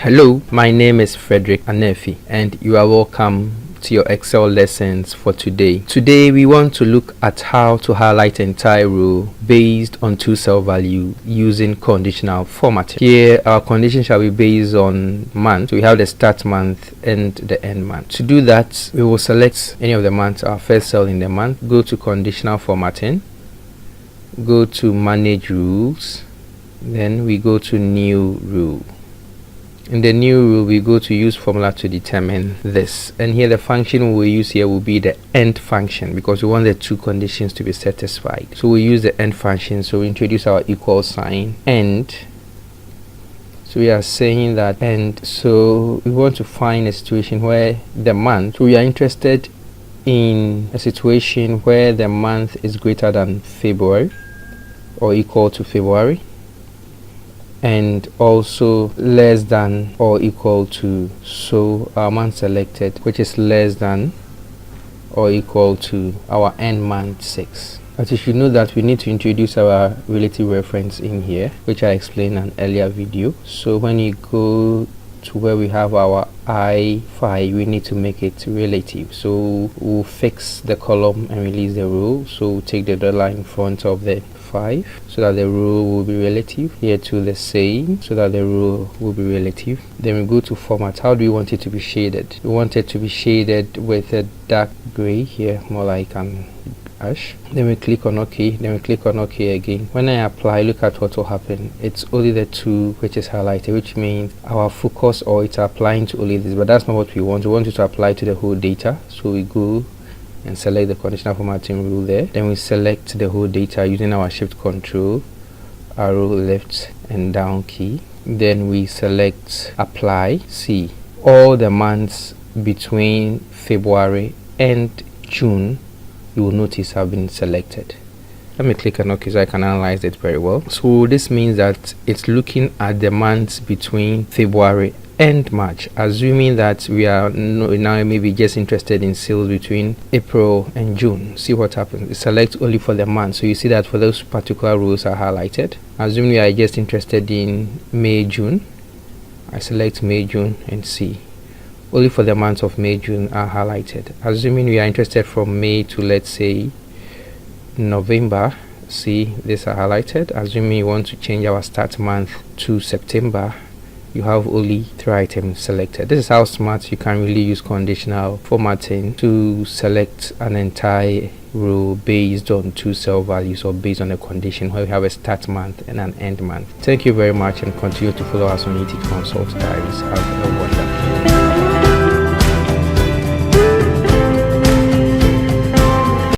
Hello, my name is Frederick Anefi and you are welcome to your Excel lessons for today. Today we want to look at how to highlight entire row based on two cell value using conditional formatting. Here our condition shall be based on month. So we have the start month and the end month. To do that, we will select any of the months, our first cell in the month, go to conditional formatting, go to manage rules, then we go to new rule. In the new rule, we go to use formula to determine this, and here the function we will use here will be the end function because we want the two conditions to be satisfied. So we use the end function, so we introduce our equal sign and so we are saying that and so we want to find a situation where the month, so we are interested in a situation where the month is greater than February or equal to February, and also less than or equal to, so our month selected, which is less than or equal to our end month 6. But you should know that we need to introduce our relative reference in here, which I explained in an earlier video. So when you go to where we have our I5, we need to make it relative. So we'll fix the column and release the row. So we'll take the dollar in front of the 5 so that the row will be relative. Here to the same so that the row will be relative. Then we go to format. How do we want it to be shaded? We want it to be shaded with a dark gray here, more like an ash. Then we click on OK, then we click on OK again. When I apply, look at what will happen. It's only the two which is highlighted, which means our focus, or it's applying to only this, but that's not what we want. We want it to apply to the whole data. So we go and select the conditional formatting rule there. Then we select the whole data using our shift control, arrow left and down key. Then we select apply. See, all the months between February and June, you will notice have been selected. Let me click on OK so I can analyze it very well. So this means that it's looking at the months between February and March, assuming that we are now maybe just interested in sales between April and June. See what happens. It selects only for the month, so you see that for those particular rows are highlighted. Assuming we are just interested in May, June, I select May, June and see only for the months of May, June are highlighted. Assuming we are interested from May to, let's say, November, see, these are highlighted. Assuming you want to change our start month to September, you have only 3 items selected. This is how smart you can really use conditional formatting to select an entire row based on two cell values or based on a condition where we have a start month and an end month. Thank you very much and continue to follow us on ET Consult Diaries. Have a